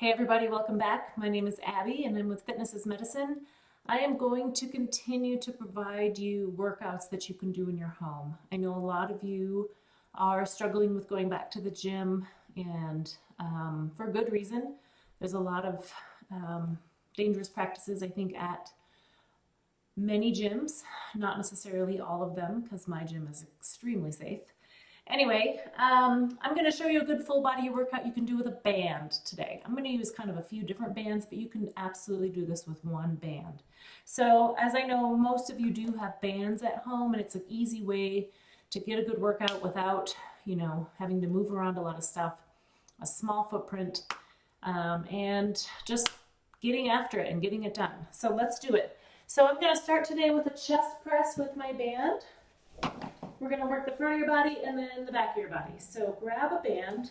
Hey everybody, welcome back. My name is Abby and I'm with Fitness is Medicine. I am going to continue to provide you workouts that you can do in your home. I know a lot of you are struggling with going back to the gym and for good reason. There's a lot of dangerous practices, I think, at many gyms, not necessarily all of them because my gym is extremely safe. Anyway, I'm going to show you a good full body workout you can do with a band today. I'm going to use kind of a few different bands, but you can absolutely do this with one band. So as I know, most of you do have bands at home, and it's an easy way to get a good workout without, having to move around a lot of stuff, a small footprint, and just getting after it and getting it done. So let's do it. So I'm going to start today with a chest press with my band. We're going to work the front of your body and then the back of your body. So grab a band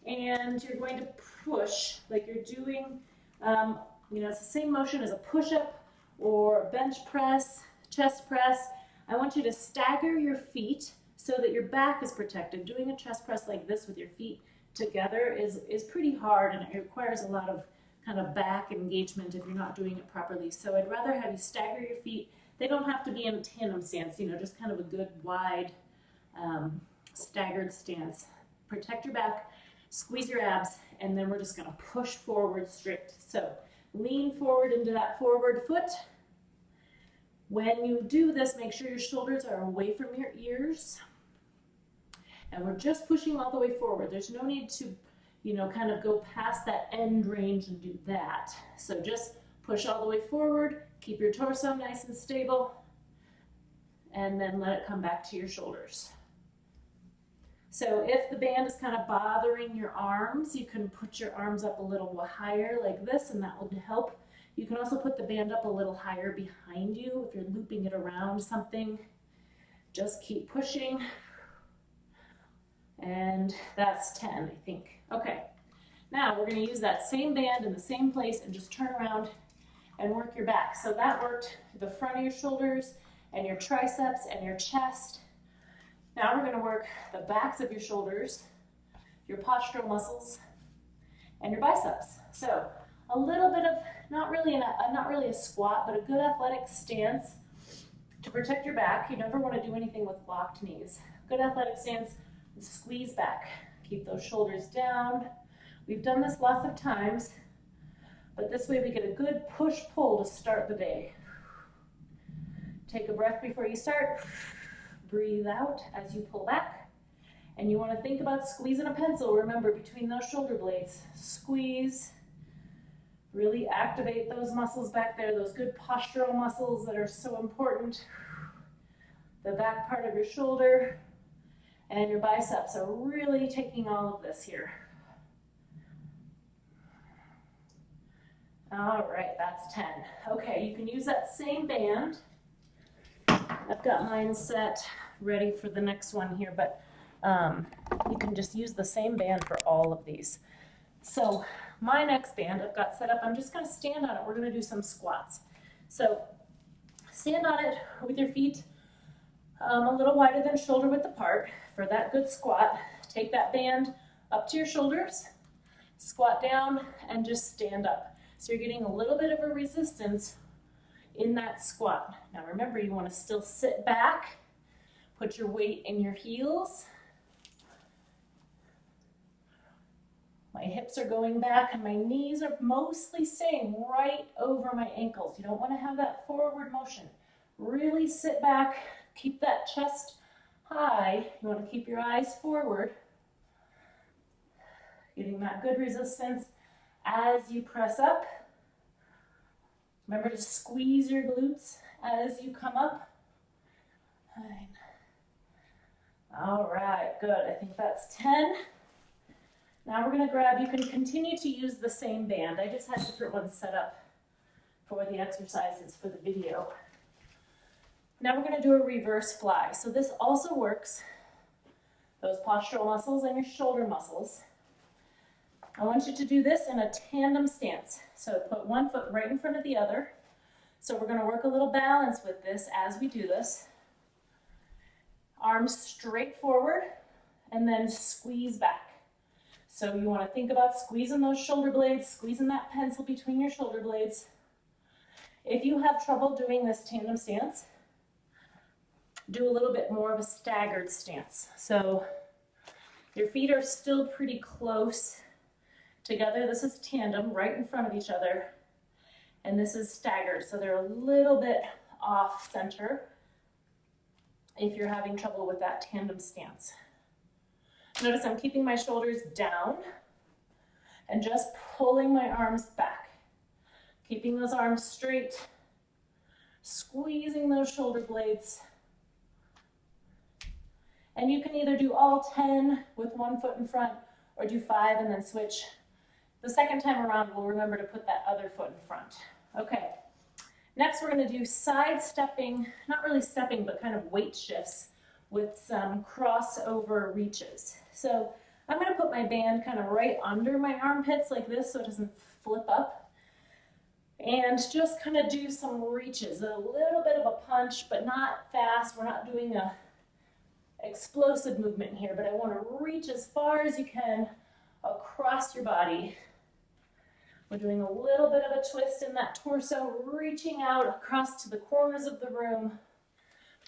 and you're going to push like you're doing, it's the same motion as a push-up or bench press, chest press. I want you to stagger your feet so that your back is protected. Doing a chest press like this with your feet together is pretty hard, and it requires a lot of kind of back engagement if you're not doing it properly. So I'd rather have you stagger your feet. They don't have to be in a tandem stance, just kind of a good wide staggered stance. Protect your back, squeeze your abs, and then we're just going to push forward straight. So lean forward into that forward foot. When you do this, make sure your shoulders are away from your ears. And we're just pushing all the way forward. There's no need to, kind of go past that end range and do that. So just push all the way forward. Keep your torso nice and stable, and then let it come back to your shoulders. So if the band is kind of bothering your arms, you can put your arms up a little higher like this, and that will help. You can also put the band up a little higher behind you if you're looping it around something. Just keep pushing. And that's 10, I think. Okay, now we're going to use that same band in the same place and just turn around and work your back. So that worked the front of your shoulders and your triceps and your chest. Now we're going to work the backs of your shoulders, your postural muscles, and your biceps. So a little bit of, not really a squat, but a good athletic stance to protect your back. You never want to do anything with locked knees. Good athletic stance, and squeeze back. Keep those shoulders down. We've done this lots of times, but this way we get a good push-pull to start the day. Take a breath before you start. Breathe out as you pull back. And you want to think about squeezing a pencil. Remember, between those shoulder blades. Squeeze. Really activate those muscles back there, those good postural muscles that are so important. The back part of your shoulder and your biceps are really taking all of this here. All right, that's 10. Okay, you can use that same band. I've got mine set ready for the next one here, but you can just use the same band for all of these. So my next band I've got set up, I'm just going to stand on it. We're going to do some squats. So stand on it with your feet a little wider than shoulder width apart for that good squat. Take that band up to your shoulders, squat down, and just stand up. So you're getting a little bit of a resistance in that squat. Now remember, you want to still sit back, put your weight in your heels. My hips are going back and my knees are mostly staying right over my ankles. You don't want to have that forward motion. Really sit back, keep that chest high. You want to keep your eyes forward, getting that good resistance as you press up. Remember to squeeze your glutes as you come up. Fine. All right, good. I think that's 10. Now we're going to grab, you can continue to use the same band. I just had different ones set up for the exercises for the video. Now we're going to do a reverse fly. So this also works those postural muscles and your shoulder muscles. I want you to do this in a tandem stance. So put one foot right in front of the other. So we're going to work a little balance with this as we do this. Arms straight forward and then squeeze back. So you want to think about squeezing those shoulder blades, squeezing that pencil between your shoulder blades. If you have trouble doing this tandem stance, do a little bit more of a staggered stance. So your feet are still pretty close together. This is tandem, right in front of each other. And this is staggered, so they're a little bit off center if you're having trouble with that tandem stance. Notice I'm keeping my shoulders down and just pulling my arms back. Keeping those arms straight, squeezing those shoulder blades. And you can either do all 10 with one foot in front or do 5 and then switch. The second time around, we'll remember to put that other foot in front. Okay, next we're going to do side stepping, not really stepping, but kind of weight shifts with some crossover reaches. So I'm going to put my band kind of right under my armpits like this so it doesn't flip up. And just kind of do some reaches, a little bit of a punch, but not fast. We're not doing a explosive movement here, but I want to reach as far as you can across your body. We're doing a little bit of a twist in that torso, reaching out across to the corners of the room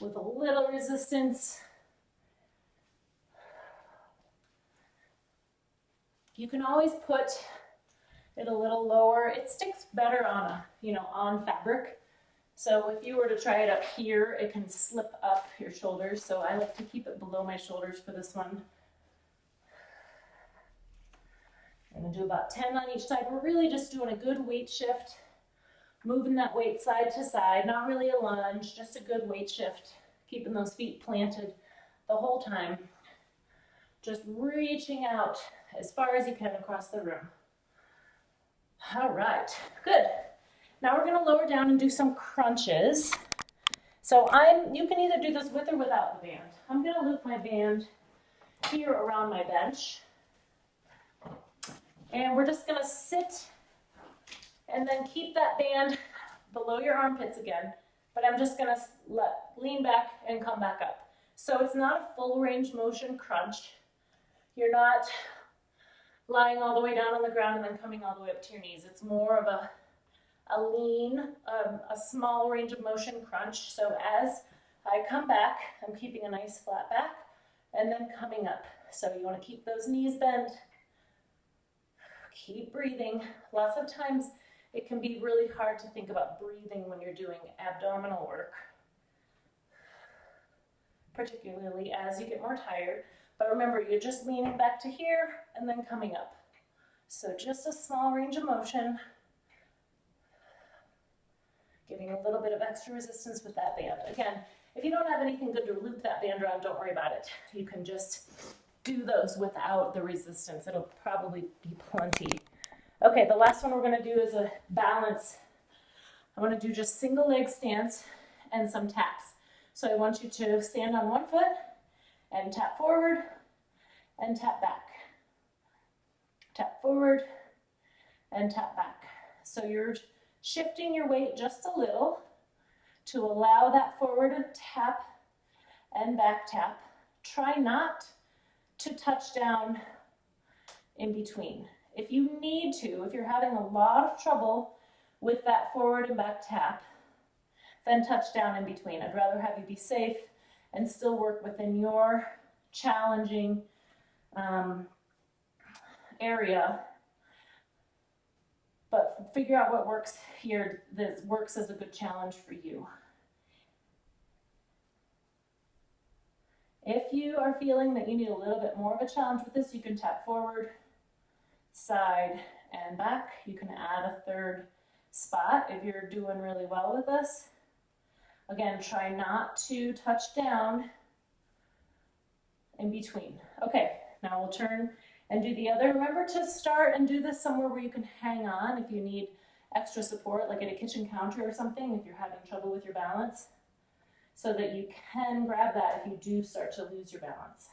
with a little resistance. You can always put it a little lower. It sticks better on on fabric. So if you were to try it up here, it can slip up your shoulders. So I like to keep it below my shoulders for this one. I'm going to do about 10 on each side. We're really just doing a good weight shift, moving that weight side to side, not really a lunge, just a good weight shift, keeping those feet planted the whole time. Just reaching out as far as you can across the room. All right, good. Now we're going to lower down and do some crunches. So you can either do this with or without the band. I'm going to loop my band here around my bench. And we're just going to sit and then keep that band below your armpits again. But I'm just going to lean back and come back up. So it's not a full range motion crunch. You're not lying all the way down on the ground and then coming all the way up to your knees. It's more of a lean, a small range of motion crunch. So as I come back, I'm keeping a nice flat back and then coming up. So you want to keep those knees bent. Keep breathing. Lots of times it can be really hard to think about breathing when you're doing abdominal work, particularly as you get more tired. But remember, you're just leaning back to here and then coming up. So just a small range of motion, getting a little bit of extra resistance with that band. Again, if you don't have anything good to loop that band around, don't worry about it. You can just do those without the resistance. It'll probably be plenty. Okay, the last one we're going to do is a balance. I want to do just single leg stance and some taps. So I want you to stand on one foot and tap forward and tap back. Tap forward and tap back. So you're shifting your weight just a little to allow that forward tap and back tap. Try not to touch down in between. If you need to, if you're having a lot of trouble with that forward and back tap, then touch down in between. I'd rather have you be safe and still work within your challenging area, but figure out what works here that works as a good challenge for you. If you are feeling that you need a little bit more of a challenge with this, you can tap forward, side, and back. You can add a third spot if you're doing really well with this. Again, try not to touch down in between. Okay, now we'll turn and do the other. Remember to start and do this somewhere where you can hang on if you need extra support, like at a kitchen counter or something, if you're having trouble with your balance, so that you can grab that if you do start to lose your balance.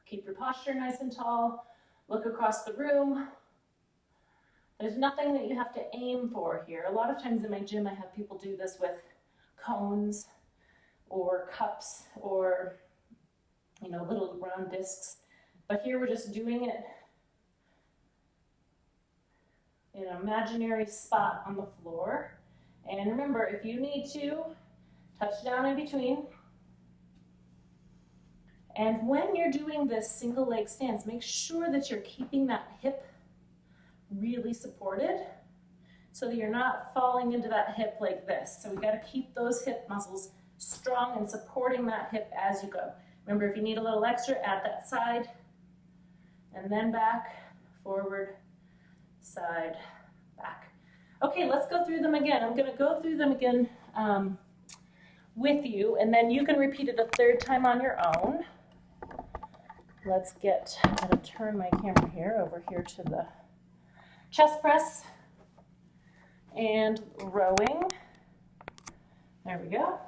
Keep your posture nice and tall. Look across the room. There's nothing that you have to aim for here. A lot of times in my gym, I have people do this with cones or cups or little round discs. But here we're just doing it in an imaginary spot on the floor. And remember, if you need to, touch down in between. And when you're doing this single leg stance, make sure that you're keeping that hip really supported so that you're not falling into that hip like this. So we got to keep those hip muscles strong and supporting that hip as you go. Remember, if you need a little extra, add that side, and then back, forward, side, back. Okay, let's go through them again. I'm going to go through them again with you, and then you can repeat it a third time on your own. Let's get, I'm going to turn my camera here over here to the chest press and rowing. There we go.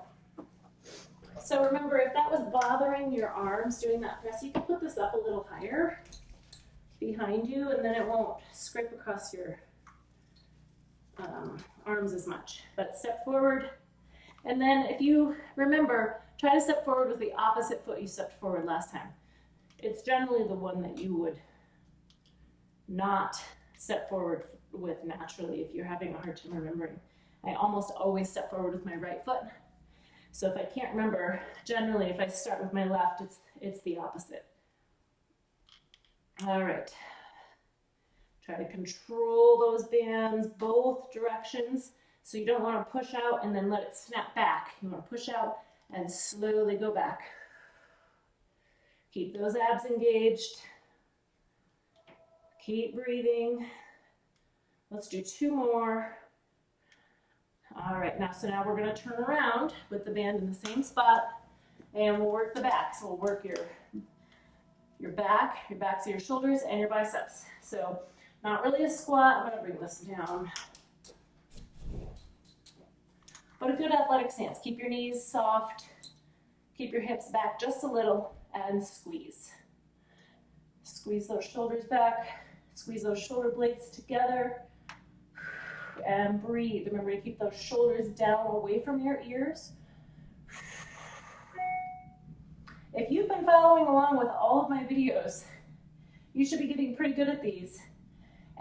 So remember, if that was bothering your arms doing that press, you can put this up a little higher behind you, and then it won't scrape across your arms as much. But step forward, and then if you remember, try to step forward with the opposite foot you stepped forward last time. It's generally the one that you would not step forward with naturally if you're having a hard time remembering. I almost always step forward with my right foot. So if I can't remember, generally if I start with my left, it's the opposite. All right. Try to control those bands both directions. So you don't want to push out and then let it snap back. You want to push out and slowly go back. Keep those abs engaged. Keep breathing. Let's do 2 more. All right, so now we're going to turn around with the band in the same spot, and we'll work the back. So we'll work your back, your backs of your shoulders, and your biceps. So not really a squat. I'm going to bring this down. But a good athletic stance. Keep your knees soft. Keep your hips back just a little, and squeeze. Squeeze those shoulders back. Squeeze those shoulder blades together. And breathe. Remember to keep those shoulders down away from your ears. If you've been following along with all of my videos, you should be getting pretty good at these.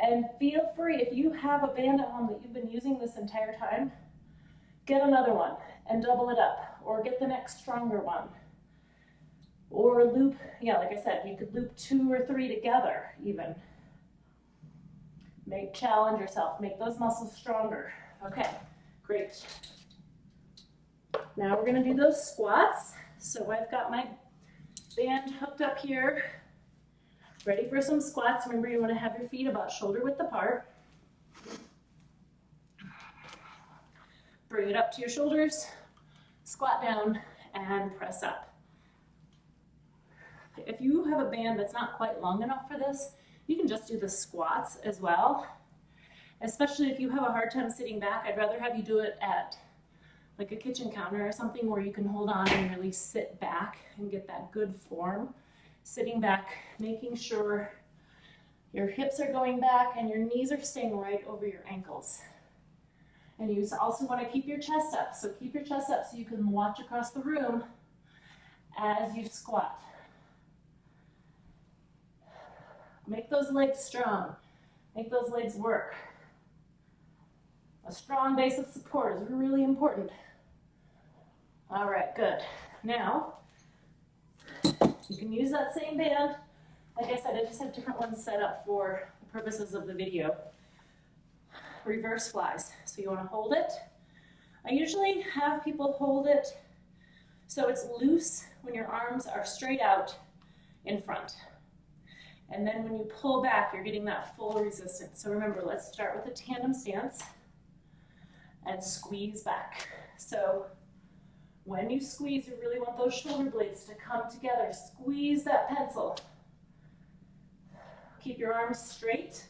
And feel free, if you have a band at home that you've been using this entire time, get another one and double it up, or get the next stronger one. Or loop, like I said, you could loop 2 or 3 together even. Challenge yourself, make those muscles stronger. Okay, great. Now we're gonna do those squats. So I've got my band hooked up here, ready for some squats. Remember, you wanna have your feet about shoulder width apart. Bring it up to your shoulders, squat down, and press up. If you have a band that's not quite long enough for this, you can just do the squats as well. Especially if you have a hard time sitting back, I'd rather have you do it at like a kitchen counter or something where you can hold on and really sit back and get that good form. Sitting back, making sure your hips are going back and your knees are staying right over your ankles. And you also want to keep your chest up. So keep your chest up so you can watch across the room as you squat. Make those legs strong. Make those legs work. A strong base of support is really important. All right, good. Now, you can use that same band. Like I said, I just have different ones set up for the purposes of the video. Reverse flies. So you want to hold it. I usually have people hold it so it's loose when your arms are straight out in front. And then when you pull back, you're getting that full resistance. So remember, let's start with a tandem stance and squeeze back. So when you squeeze, you really want those shoulder blades to come together. Squeeze that pencil. Keep your arms straight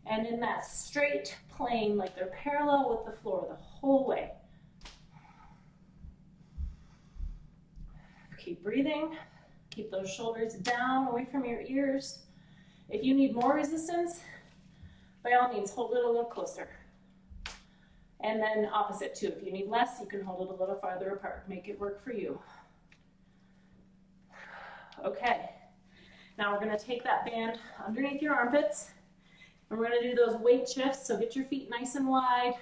and in that straight plane, like they're parallel with the floor the whole way. Keep breathing. Keep those shoulders down away from your ears. If you need more resistance, by all means, hold it a little closer. And then opposite too. If you need less, you can hold it a little farther apart. Make it work for you. Okay. Now we're going to take that band underneath your armpits, and we're going to do those weight shifts. So get your feet nice and wide.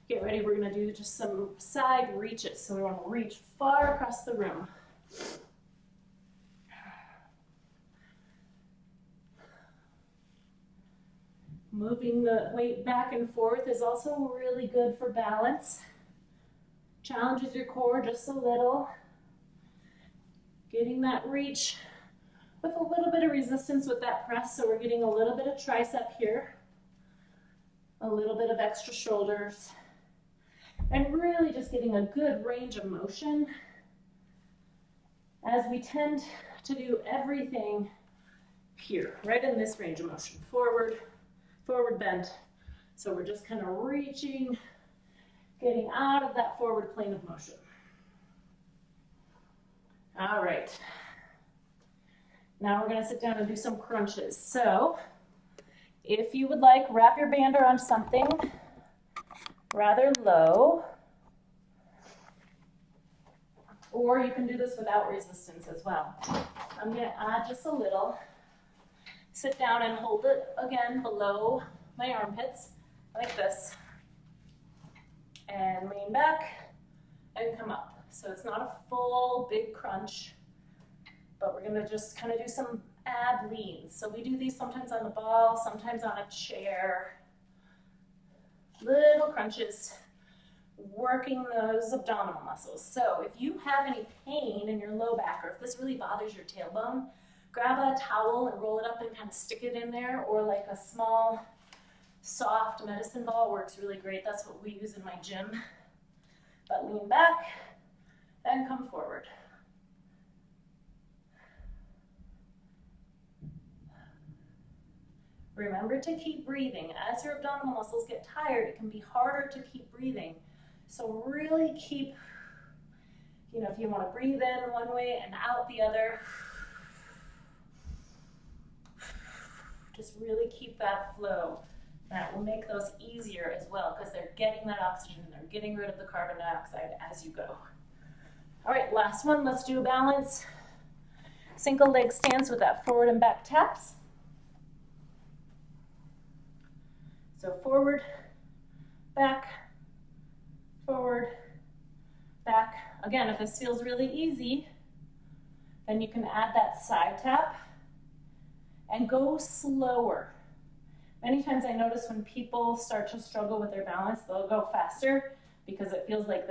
Get ready. We're going to do just some side reaches. So we want to reach far across the room. Moving the weight back and forth is also really good for balance. Challenges your core just a little. Getting that reach with a little bit of resistance with that press, so we're getting a little bit of tricep here, a little bit of extra shoulders, and really just getting a good range of motion as we tend to do everything here, right in this range of motion. Forward bend. So we're just kind of reaching, getting out of that forward plane of motion. All right. Now we're going to sit down and do some crunches. So if you would like, wrap your band around something rather low, or you can do this without resistance as well. I'm going to add just a little. Sit down and hold it again below my armpits like this, and lean back and come up. So it's not a full big crunch, but we're going to just kind of do some ab leans. So we do these sometimes on the ball, sometimes on a chair. Little crunches, working those abdominal muscles. So if you have any pain in your low back, or if this really bothers your tailbone, grab a towel and roll it up and kind of stick it in there, or like a small, soft medicine ball works really great. That's what we use in my gym. But lean back and come forward. Remember to keep breathing. As your abdominal muscles get tired, it can be harder to keep breathing. So really keep, if you want to breathe in one way and out the other, just really keep that flow. That will make those easier as well, because they're getting that oxygen, they're getting rid of the carbon dioxide as you go. All right, last one, let's do a balance. Single leg stance with that forward and back taps. So forward, back, forward, back. Again, if this feels really easy, then you can add that side tap and go slower. Many times I notice when people start to struggle with their balance, they'll go faster because it feels like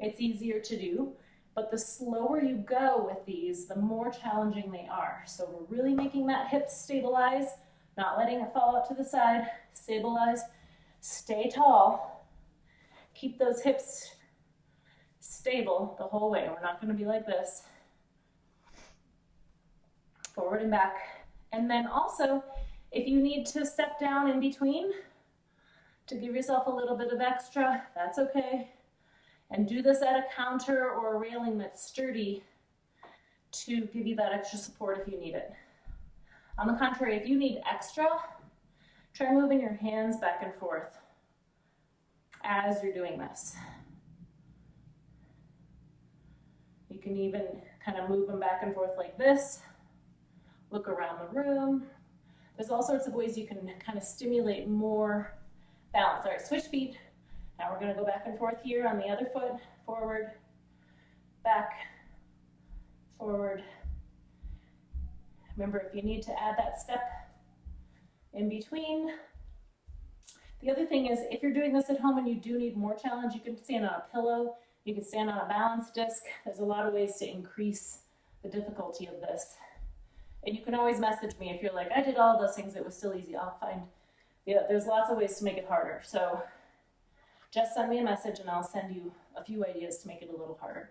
it's easier to do. But the slower you go with these, the more challenging they are. So we're really making that hip stabilize, not letting it fall out to the side. Stabilize, stay tall. Keep those hips stable the whole way. We're not going to be like this. Forward and back. And then also, if you need to step down in between to give yourself a little bit of extra, that's okay. And do this at a counter or a railing that's sturdy to give you that extra support if you need it. On the contrary, if you need extra, try moving your hands back and forth as you're doing this. You can even kind of move them back and forth like this. Look around the room. There's all sorts of ways you can kind of stimulate more balance. All right, switch feet. Now we're going to go back and forth here on the other foot. Forward, back, forward. Remember, if you need to add that step in between. The other thing is, if you're doing this at home and you do need more challenge, you can stand on a pillow, you can stand on a balance disc. There's a lot of ways to increase the difficulty of this. And you can always message me if you're like, I did all those things, it was still easy. I'll find, there's lots of ways to make it harder. So just send me a message and I'll send you a few ideas to make it a little harder.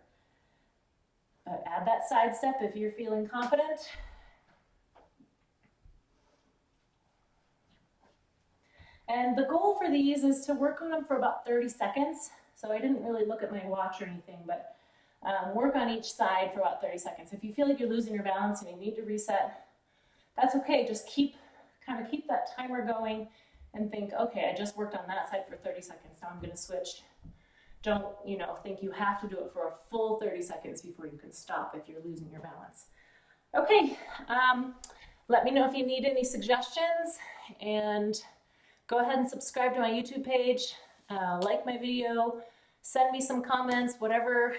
But add that side step if you're feeling confident. And the goal for these is to work on them for about 30 seconds. So I didn't really look at my watch or anything, but work on each side for about 30 seconds. If you feel like you're losing your balance and you need to reset, that's okay. Just kind of keep that timer going and think, okay, I just worked on that side for 30 seconds. Now I'm going to switch. Don't, think you have to do it for a full 30 seconds before you can stop if you're losing your balance. Okay, let me know if you need any suggestions, and go ahead and subscribe to my YouTube page, like my video, send me some comments, whatever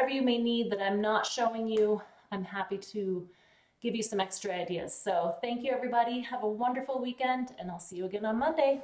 you may need that I'm not showing you. I'm happy to give you some extra ideas. So thank you, everybody. Have a wonderful weekend, and I'll see you again on Monday.